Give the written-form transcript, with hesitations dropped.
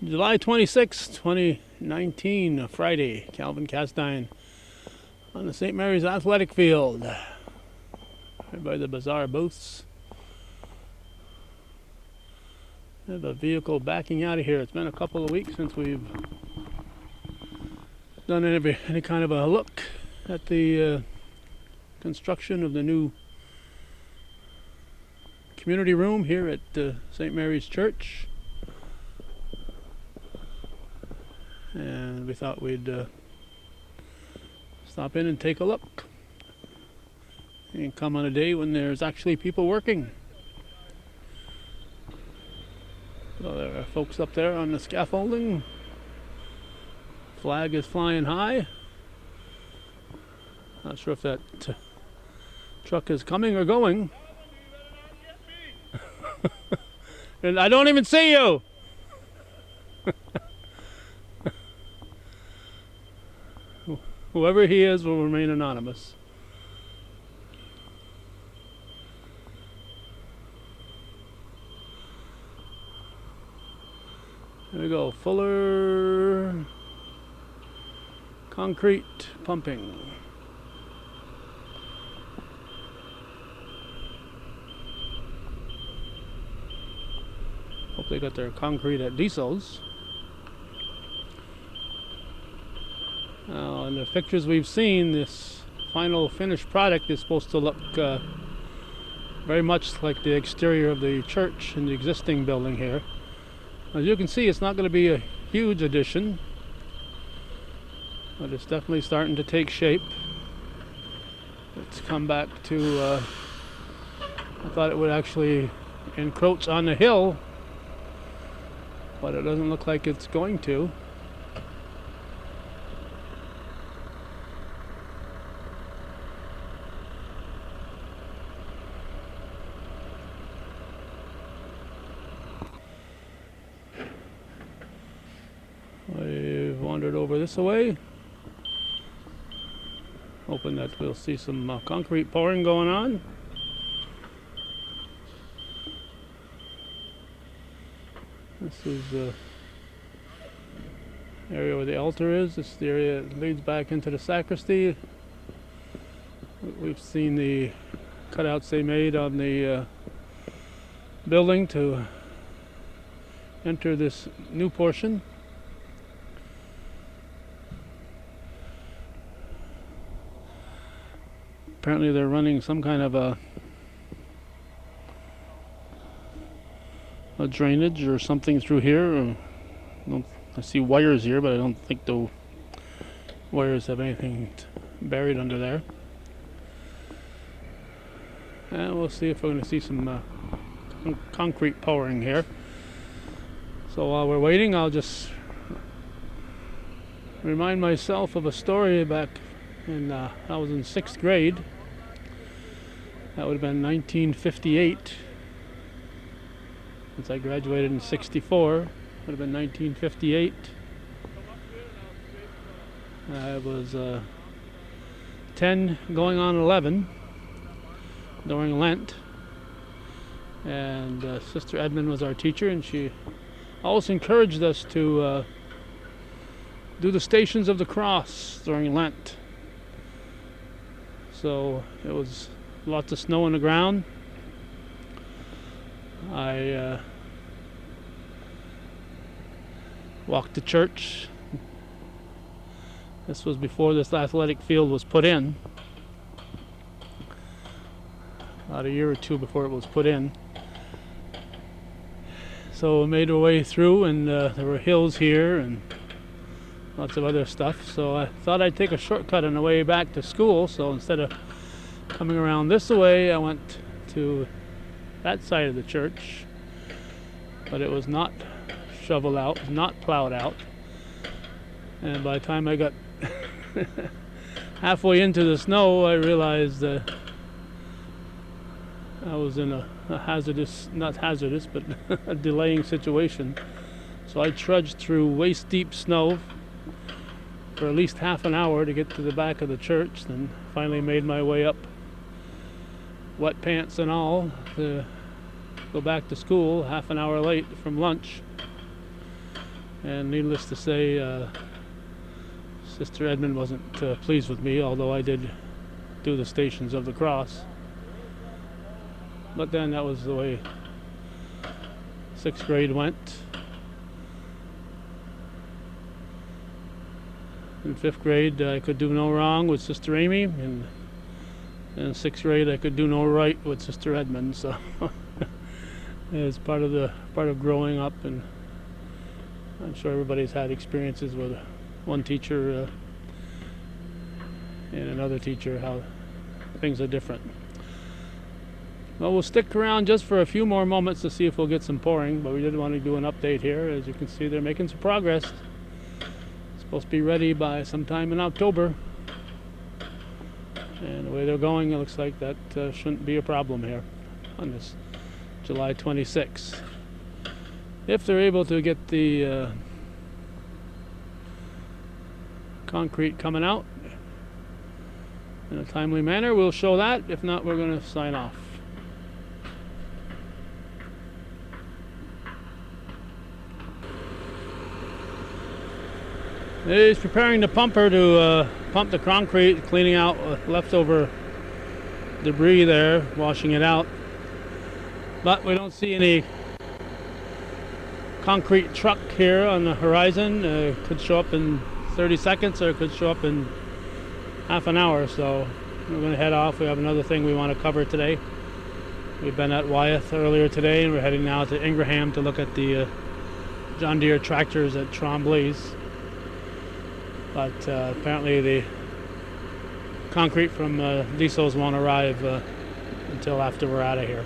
July 26, 2019, Friday. Calvin Castine on the St. Mary's Athletic Field. Right by the Bazaar booths. I have a vehicle backing out of here. It's been a couple of weeks since we've done any kind of a look at the construction of the new community room here at St. Mary's Church. And we thought we'd stop in and take a look and come on a day when there's actually people working. So there are folks up there on the scaffolding. Flag is flying high. Not sure if that truck is coming or going. And I don't even see you. Whoever he is will remain anonymous. There we go. Fuller Concrete Pumping. Hope they got their concrete at Diesel's. In the pictures we've seen, this final finished product is supposed to look very much like the exterior of the church in the existing building here. As you can see, it's not going to be a huge addition, but it's definitely starting to take shape. Let's come back to, I thought it would actually encroach on the hill, but it doesn't look like it's going to. I've wandered over this way, hoping that we'll see some concrete pouring going on. This is the area where the altar is. This is the area that leads back into the sacristy. We've seen the cutouts they made on the building to enter this new portion. Apparently they're running some kind of a drainage or something through here. I see wires here, but I don't think the wires have anything buried under there. And we'll see if we're going to see some concrete pouring here. So while we're waiting, I'll just remind myself of a story back in I was in 6th grade. That would have been 1958. Since I graduated in 64, would have been 1958. I was 10 going on 11 during Lent. And Sister Edmund was our teacher, and she always encouraged us to do the Stations of the Cross during Lent. So it was lots of snow on the ground. I walked to church. This was before this athletic field was put in. About a year or two before it was put in. So we made our way through, and there were hills here and lots of other stuff. So I thought I'd take a shortcut on the way back to school. So instead of coming around this way, I went to that side of the church, but it was not shoveled out, not plowed out. And by the time I got halfway into the snow, I realized I was in a hazardous, not hazardous, but a delaying situation. So I trudged through waist deep snow for at least half an hour to get to the back of the church, then finally made my way up, wet pants and all, to go back to school half an hour late from lunch. And needless to say, Sister Edmund wasn't pleased with me, although I did do the Stations of the Cross. But then that was the way 6th grade went. In 5th grade, I could do no wrong with Sister Amy, and in 6th grade, I could do no right with Sister Edmund. So it's part of growing up, and I'm sure everybody's had experiences with one teacher and another teacher, how things are different. Well, we'll stick around just for a few more moments to see if we'll get some pouring, but we did want to do an update here. As you can see, they're making some progress. Supposed to be ready by sometime in October, and the way they're going, it looks like that shouldn't be a problem here on this July 26th. If they're able to get the concrete coming out in a timely manner, we'll show that. If not, we're going to sign off. He's preparing the pumper to pump the concrete, cleaning out leftover debris there, washing it out. But we don't see any concrete truck here on the horizon. Could show up in 30 seconds or it could show up in half an hour. So we're going to head off. We have another thing we want to cover today. We've been at Wyeth earlier today, and we're heading now to Ingraham to look at the John Deere tractors at Trombley's. But apparently the concrete from diesels won't arrive until after we're out of here.